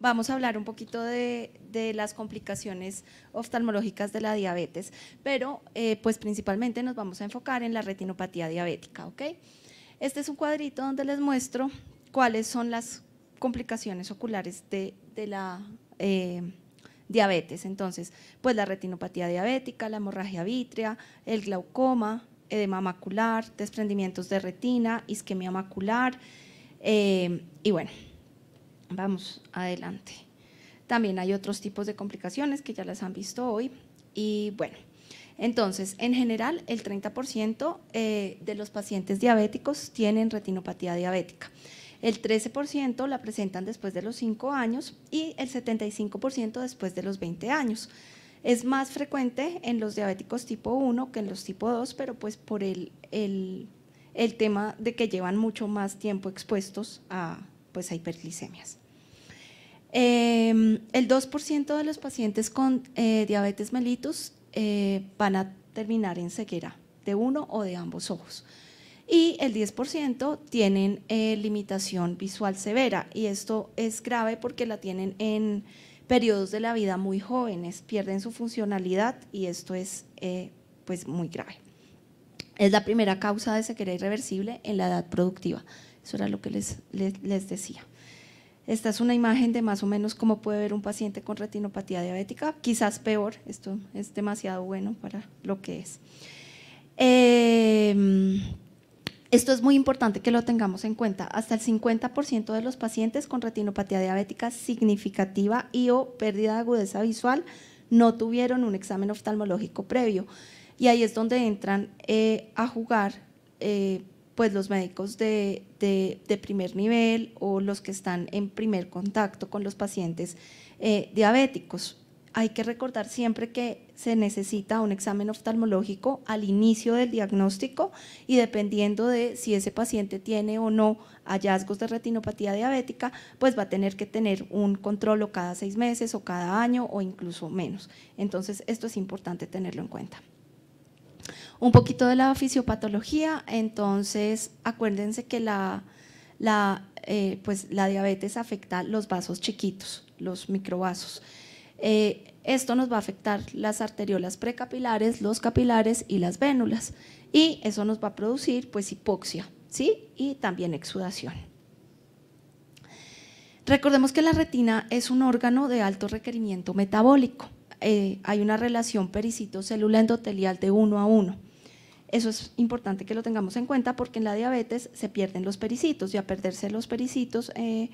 vamos a hablar un poquito de las complicaciones oftalmológicas de la diabetes, pero pues principalmente nos vamos a enfocar en la retinopatía diabética, ¿ok? Este es un cuadrito donde les muestro cuáles son las complicaciones oculares de la diabetes. Entonces, pues la retinopatía diabética, la hemorragia vítrea, el glaucoma, edema macular, desprendimientos de retina, isquemia macular, y bueno, vamos adelante. También hay otros tipos de complicaciones que ya las han visto hoy y bueno, entonces en general el 30% de los pacientes diabéticos tienen retinopatía diabética. El 13% la presentan después de los 5 años y el 75% después de los 20 años. Es más frecuente en los diabéticos tipo 1 que en los tipo 2, pero pues por el tema de que llevan mucho más tiempo expuestos a hiperglicemias. El 2% de los pacientes con diabetes mellitus van a terminar en ceguera de uno o de ambos ojos. Y el 10% tienen limitación visual severa, y esto es grave porque la tienen en periodos de la vida muy jóvenes, pierden su funcionalidad y esto es pues muy grave. Es la primera causa de ceguera irreversible en la edad productiva, eso era lo que les decía. Esta es una imagen de más o menos cómo puede ver un paciente con retinopatía diabética, quizás peor, esto es demasiado bueno para lo que es. Esto es muy importante que lo tengamos en cuenta. Hasta el 50% de los pacientes con retinopatía diabética significativa y o pérdida de agudeza visual no tuvieron un examen oftalmológico previo. Y ahí es donde entran a jugar pues los médicos de primer nivel o los que están en primer contacto con los pacientes diabéticos. Hay que recordar siempre que se necesita un examen oftalmológico al inicio del diagnóstico y dependiendo de si ese paciente tiene o no hallazgos de retinopatía diabética, pues va a tener que tener un control cada 6 meses o cada año o incluso menos. Entonces, esto es importante tenerlo en cuenta. Un poquito de la fisiopatología, entonces acuérdense que la diabetes afecta los vasos chiquitos, los microvasos. Esto nos va a afectar las arteriolas precapilares, los capilares y las vénulas, y eso nos va a producir pues hipoxia, ¿sí? Y también exudación. Recordemos que la retina es un órgano de alto requerimiento metabólico. Hay una relación pericito-célula endotelial de 1 a 1. Eso es importante que lo tengamos en cuenta porque en la diabetes se pierden los pericitos y a perderse los pericitos el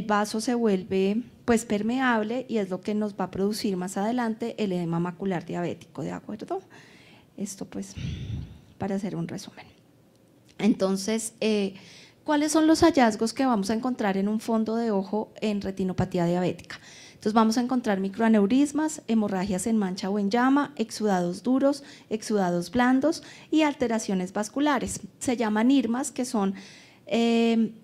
vaso se vuelve pues permeable y es lo que nos va a producir más adelante el edema macular diabético, ¿de acuerdo? Esto pues para hacer un resumen. Entonces, ¿cuáles son los hallazgos que vamos a encontrar en un fondo de ojo en retinopatía diabética? Entonces vamos a encontrar microaneurismas, hemorragias en mancha o en llama, exudados duros, exudados blandos y alteraciones vasculares. Se llaman IRMAs, que son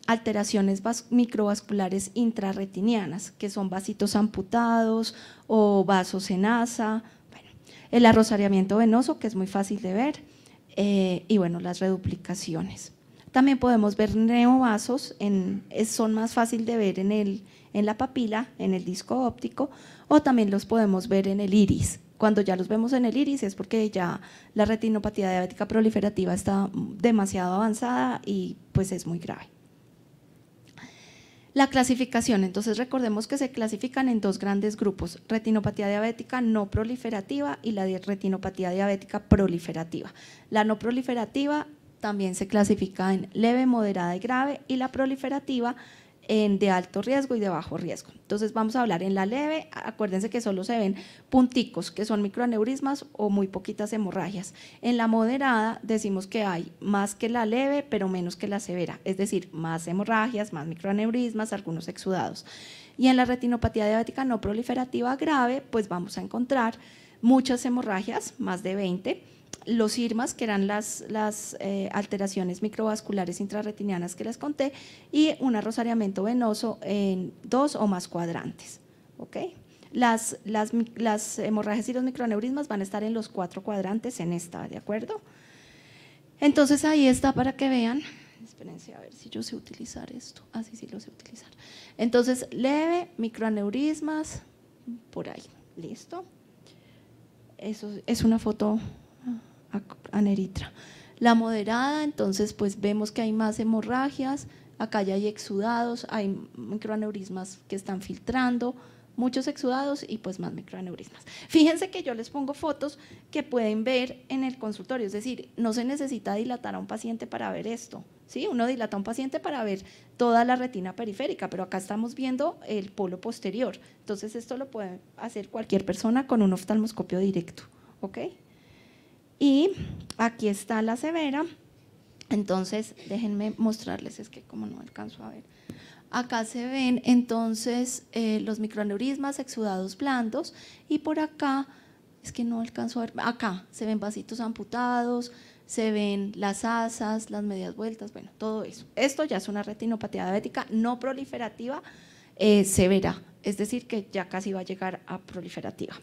alteraciones microvasculares intrarretinianas, que son vasitos amputados o vasos en asa, bueno, el arrosariamiento venoso, que es muy fácil de ver, y bueno, las reduplicaciones. También podemos ver neovasos, son más fácil de ver en la papila, en el disco óptico, o también los podemos ver en el iris. Cuando ya los vemos en el iris es porque ya la retinopatía diabética proliferativa está demasiado avanzada y pues es muy grave. La clasificación, entonces recordemos que se clasifican en 2 grandes grupos, retinopatía diabética no proliferativa y la retinopatía diabética proliferativa. La no proliferativa también se clasifica en leve, moderada y grave, y la proliferativa en de alto riesgo y de bajo riesgo. Entonces vamos a hablar en la leve, acuérdense que solo se ven punticos, que son microaneurismas o muy poquitas hemorragias. En la moderada decimos que hay más que la leve, pero menos que la severa, es decir, más hemorragias, más microaneurismas, algunos exudados. Y en la retinopatía diabética no proliferativa grave, pues vamos a encontrar muchas hemorragias, más de 20, los IRMAs, que eran las alteraciones microvasculares intrarretinianas que les conté, y un arrosariamiento venoso en 2 o más cuadrantes. ¿Okay? Las hemorragias y los microaneurismas van a estar en los 4 cuadrantes en esta, ¿de acuerdo? Entonces ahí está para que vean espérense a ver si yo sé utilizar esto. Ah, sí, sí lo sé utilizar. Entonces, leve, microaneurismas, por ahí, listo. Eso es una foto aneritra. La moderada, entonces, pues vemos que hay más hemorragias, acá ya hay exudados, hay microaneurismas que están filtrando, muchos exudados y pues más microaneurismas. Fíjense que yo les pongo fotos que pueden ver en el consultorio, es decir, no se necesita dilatar a un paciente para ver esto, ¿sí? Uno dilata a un paciente para ver toda la retina periférica, pero acá estamos viendo el polo posterior, entonces esto lo puede hacer cualquier persona con un oftalmoscopio directo, ¿ok? Y aquí está la severa, entonces déjenme mostrarles, es que como no alcanzo a ver. Acá se ven entonces los microaneurismas, exudados blandos, y por acá, es que no alcanzo a ver, acá se ven vasitos amputados, se ven las asas, las medias vueltas, bueno, todo eso. Esto ya es una retinopatía diabética no proliferativa severa, es decir, que ya casi va a llegar a proliferativa.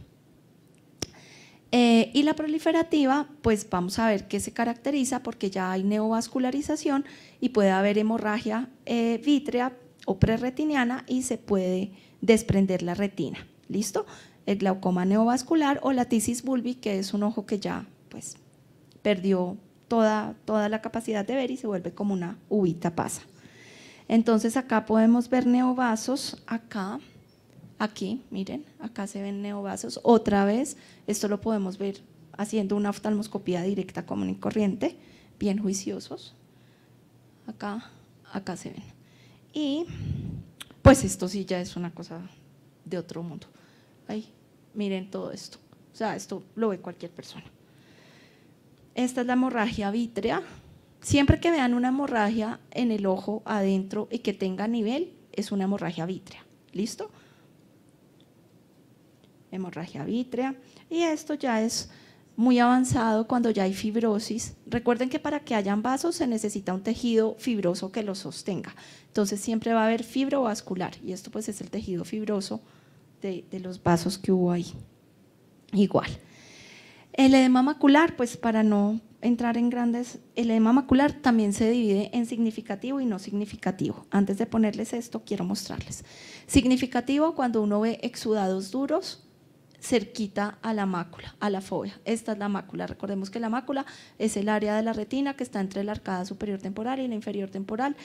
Y la proliferativa, pues vamos a ver qué se caracteriza porque ya hay neovascularización y puede haber hemorragia vítrea o prerretiniana y se puede desprender la retina, ¿listo? El glaucoma neovascular o la tisis bulbi, que es un ojo que ya pues perdió toda la capacidad de ver y se vuelve como una uvita pasa. Entonces acá podemos ver neovasos, acá, aquí, miren, acá se ven neovasos, otra vez, esto lo podemos ver haciendo una oftalmoscopía directa común y corriente, bien juiciosos, acá se ven. Y pues esto sí ya es una cosa de otro mundo. Ay, miren todo esto, o sea, esto lo ve cualquier persona. Esta es la hemorragia vítrea. Siempre que vean una hemorragia en el ojo adentro y que tenga nivel, es una hemorragia vítrea, ¿listo? Hemorragia vítrea. Y esto ya es muy avanzado cuando ya hay fibrosis. Recuerden que para que hayan vasos se necesita un tejido fibroso que los sostenga. Entonces siempre va a haber fibrovascular y esto pues es el tejido fibroso de los vasos que hubo ahí. Igual. El edema macular, pues para no entrar en grandes, el edema macular también se divide en significativo y no significativo. Antes de ponerles esto, quiero mostrarles. Significativo cuando uno ve exudados duros cerquita a la mácula, a la fovea. Esta es la mácula. Recordemos que la mácula es el área de la retina que está entre la arcada superior temporal y la inferior temporal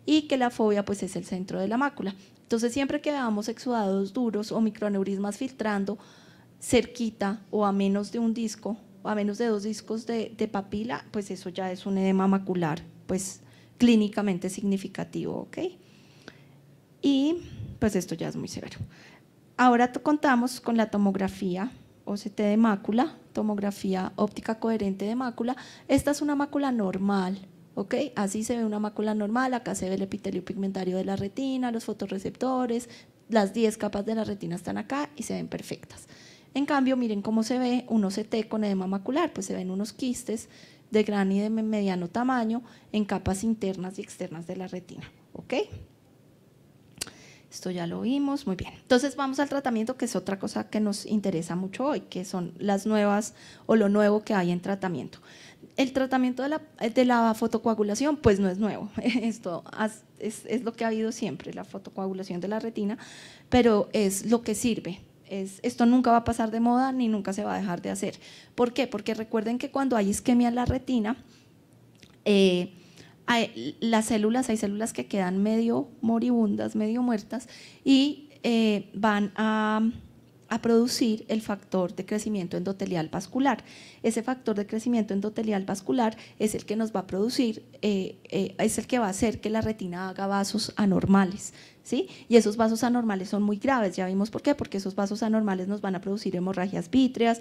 y que la fovea pues es el centro de la mácula. Entonces siempre que veamos exudados duros o microaneurismas filtrando cerquita o a menos de un disco o a menos de 2 discos de papila, pues eso ya es un edema macular pues clínicamente significativo, ¿ok? Y pues esto ya es muy severo. Ahora contamos con la tomografía OCT de mácula, tomografía óptica coherente de mácula. Esta es una mácula normal, ¿ok? Así se ve una mácula normal, acá se ve el epitelio pigmentario de la retina, los fotorreceptores, las 10 capas de la retina están acá y se ven perfectas. En cambio, miren cómo se ve un OCT con edema macular, pues se ven unos quistes de gran y de mediano tamaño en capas internas y externas de la retina, ¿ok? Esto ya lo vimos, muy bien. Entonces vamos al tratamiento, que es otra cosa que nos interesa mucho hoy, que son las nuevas o lo nuevo que hay en tratamiento. El tratamiento de la fotocoagulación pues no es nuevo, esto es lo que ha habido siempre, la fotocoagulación de la retina, pero es lo que sirve. Esto nunca va a pasar de moda ni nunca se va a dejar de hacer. ¿Por qué? Porque recuerden que cuando hay isquemia en la retina, hay células que quedan medio moribundas, medio muertas y van a producir el factor de crecimiento endotelial vascular. Ese factor de crecimiento endotelial vascular es el que nos va a producir, es el que va a hacer que la retina haga vasos anormales, ¿sí? Y esos vasos anormales son muy graves, ya vimos por qué, porque esos vasos anormales nos van a producir hemorragias vítreas,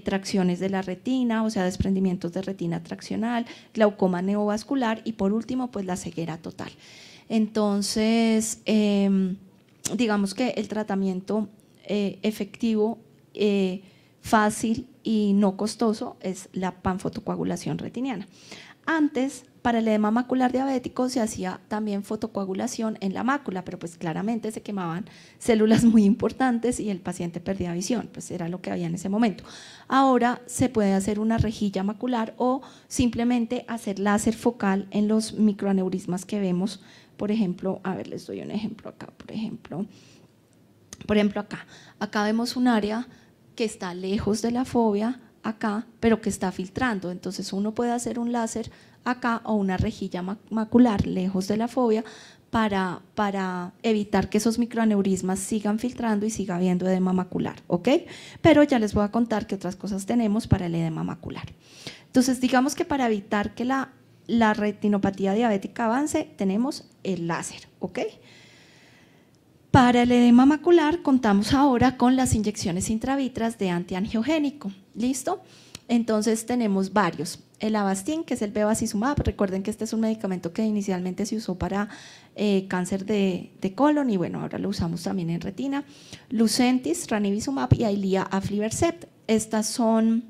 tracciones de la retina, o sea, desprendimientos de retina traccional, glaucoma neovascular y por último, pues la ceguera total. Entonces, digamos que el tratamiento efectivo, fácil y no costoso es la panfotocoagulación retiniana. Antes, para el edema macular diabético se hacía también fotocoagulación en la mácula, pero pues claramente se quemaban células muy importantes y el paciente perdía visión, pues era lo que había en ese momento. Ahora se puede hacer una rejilla macular o simplemente hacer láser focal en los microaneurismas que vemos, por ejemplo, a ver, les doy un ejemplo acá, por ejemplo acá vemos un área que está lejos de la fóvea, acá, pero que está filtrando, entonces uno puede hacer un láser acá o una rejilla macular lejos de la fóvea para evitar que esos microaneurismas sigan filtrando y siga habiendo edema macular, ¿ok? Pero ya les voy a contar qué otras cosas tenemos para el edema macular. Entonces, digamos que para evitar que la retinopatía diabética avance, tenemos el láser, ¿ok? Para el edema macular contamos ahora con las inyecciones intravítreas de antiangiogénico, ¿listo? Entonces tenemos varios, el Avastin, que es el bevacizumab, recuerden que este es un medicamento que inicialmente se usó para cáncer de colon y bueno, ahora lo usamos también en retina, Lucentis, ranibizumab y Eylea aflibercept. Estas son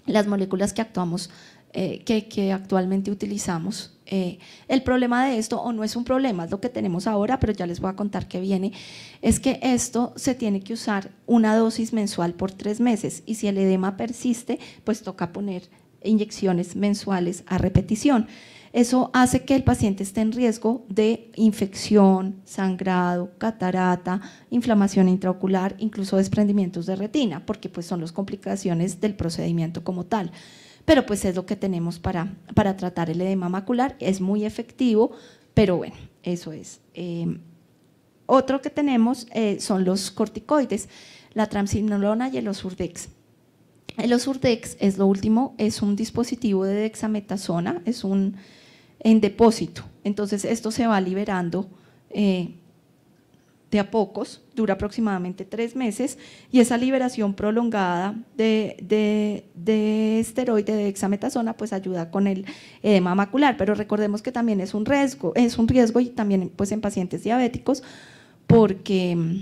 las moléculas que actuamos, que actualmente utilizamos. El problema de esto, o no es un problema, es lo que tenemos ahora, pero ya les voy a contar que viene, es que esto se tiene que usar una dosis mensual por 3 meses y si el edema persiste, pues toca poner inyecciones mensuales a repetición. Eso hace que el paciente esté en riesgo de infección, sangrado, catarata, inflamación intraocular, incluso desprendimientos de retina, porque pues son las complicaciones del procedimiento como tal. Pero pues es lo que tenemos para tratar el edema macular, es muy efectivo, pero bueno, eso es. Otro que tenemos son los corticoides, la triamcinolona y el Ozurdex. El Ozurdex es lo último, es un dispositivo de dexametasona, es en depósito, entonces esto se va liberando de a pocos, dura aproximadamente 3 meses y esa liberación prolongada de esteroide de dexametasona pues ayuda con el edema macular, pero recordemos que también es un riesgo y también pues en pacientes diabéticos porque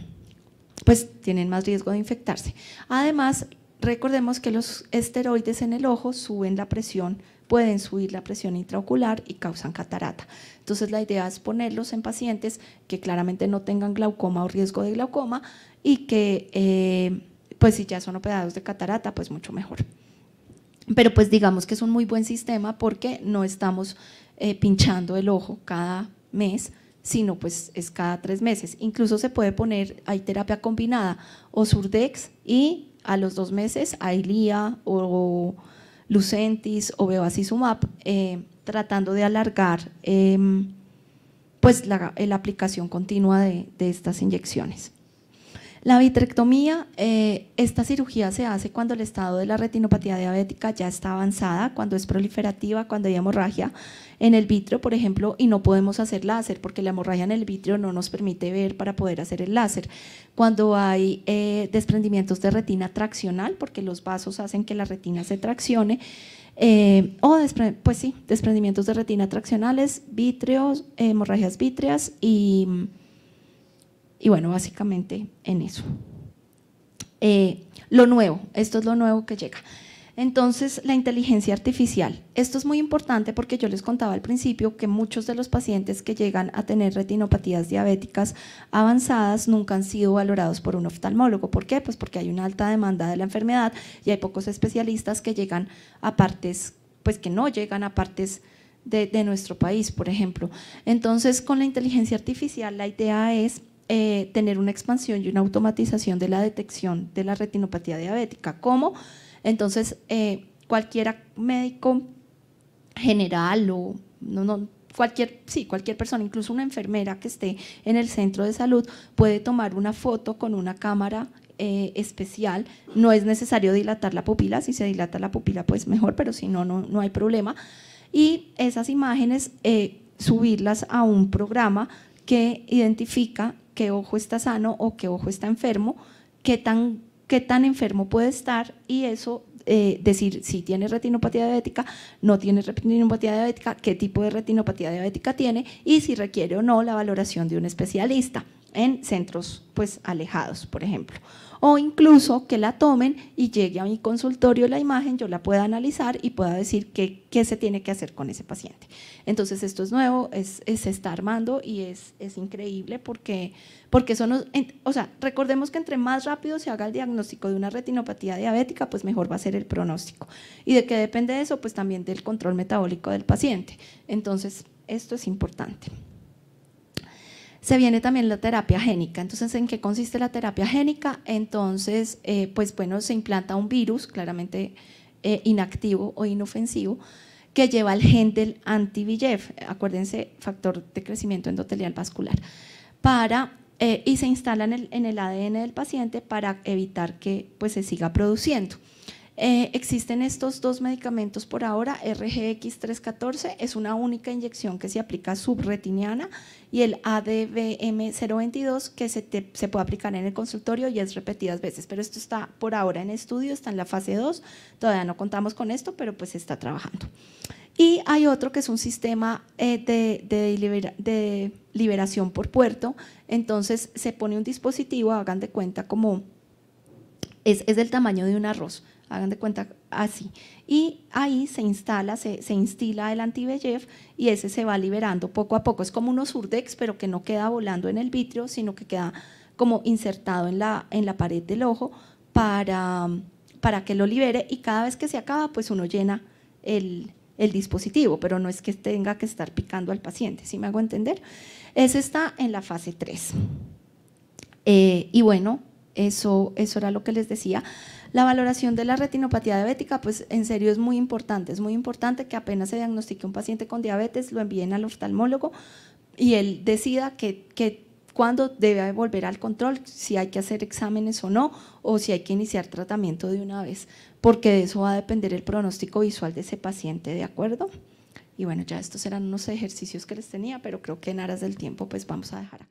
pues tienen más riesgo de infectarse. Además, recordemos que los esteroides en el ojo suben la presión, pueden subir la presión intraocular y causan catarata. Entonces la idea es ponerlos en pacientes que claramente no tengan glaucoma o riesgo de glaucoma y que pues si ya son operados de catarata pues mucho mejor. Pero pues digamos que es un muy buen sistema porque no estamos pinchando el ojo cada mes, sino pues es cada 3 meses. Incluso se puede poner, hay terapia combinada, Ozurdex y a los 2 meses Eylea o Lucentis o bevacizumab, tratando de alargar pues la aplicación continua de estas inyecciones. La vitrectomía, esta cirugía se hace cuando el estado de la retinopatía diabética ya está avanzada, cuando es proliferativa, cuando hay hemorragia en el vítreo, por ejemplo, y no podemos hacer láser porque la hemorragia en el vítreo no nos permite ver para poder hacer el láser. Cuando hay desprendimientos de retina traccional, porque los vasos hacen que la retina se traccione, pues sí, desprendimientos de retina traccionales, vítreos, hemorragias vítreas y bueno, básicamente en eso. Lo nuevo, esto es lo nuevo que llega. Entonces, la inteligencia artificial. Esto es muy importante porque yo les contaba al principio que muchos de los pacientes que llegan a tener retinopatías diabéticas avanzadas nunca han sido valorados por un oftalmólogo. ¿Por qué? Pues porque hay una alta demanda de la enfermedad y hay pocos especialistas que llegan a partes, pues que no llegan a partes de nuestro país, por ejemplo. Entonces, con la inteligencia artificial la idea es tener una expansión y una automatización de la detección de la retinopatía diabética. ¿Cómo? Entonces, cualquier médico general o cualquier persona, incluso una enfermera que esté en el centro de salud, puede tomar una foto con una cámara especial. No es necesario dilatar la pupila, si se dilata la pupila pues mejor, pero si no, no hay problema. Y esas imágenes subirlas a un programa que identifica qué ojo está sano o qué ojo está enfermo, qué tan enfermo puede estar y eso decir si tiene retinopatía diabética, no tiene retinopatía diabética, qué tipo de retinopatía diabética tiene y si requiere o no la valoración de un especialista en centros pues alejados, por ejemplo. o incluso que la tomen y llegue a mi consultorio la imagen, yo la pueda analizar y pueda decir qué se tiene que hacer con ese paciente. Entonces esto es nuevo, se está armando y es increíble porque eso o sea, recordemos que entre más rápido se haga el diagnóstico de una retinopatía diabética, pues mejor va a ser el pronóstico. ¿Y de qué depende eso? Pues también del control metabólico del paciente. Entonces, esto es importante. Se viene también la terapia génica. Entonces, ¿en qué consiste la terapia génica? Entonces, pues bueno, se implanta un virus claramente inactivo o inofensivo que lleva el gen del anti-VEGF, acuérdense, factor de crecimiento endotelial vascular, y se instala en el ADN del paciente para evitar que pues, se siga produciendo. Existen estos dos medicamentos por ahora, RGX-314 es una única inyección que se aplica subretiniana y el ADVM022 que se puede aplicar en el consultorio y es repetidas veces, pero esto está por ahora en estudio, está en la fase 2, todavía no contamos con esto, pero pues se está trabajando. Y hay otro que es un sistema de liberación por puerto, entonces se pone un dispositivo, hagan de cuenta como es del tamaño de un arroz, hagan de cuenta así, y ahí se instala, se instila el anti-VEGF y ese se va liberando poco a poco, es como unos Urdex, pero que no queda volando en el vitrio, sino que queda como insertado en la pared del ojo para que lo libere y cada vez que se acaba, pues uno llena el dispositivo, pero no es que tenga que estar picando al paciente, ¿sí me hago entender? Ese está en la fase 3. Y bueno, eso era lo que les decía. La valoración de la retinopatía diabética, pues en serio es muy importante que apenas se diagnostique un paciente con diabetes, lo envíen al oftalmólogo y él decida cuándo debe volver al control, si hay que hacer exámenes o no, o si hay que iniciar tratamiento de una vez, porque de eso va a depender el pronóstico visual de ese paciente, ¿de acuerdo? Y bueno, ya estos eran unos ejercicios que les tenía, pero creo que en aras del tiempo pues vamos a dejar acá.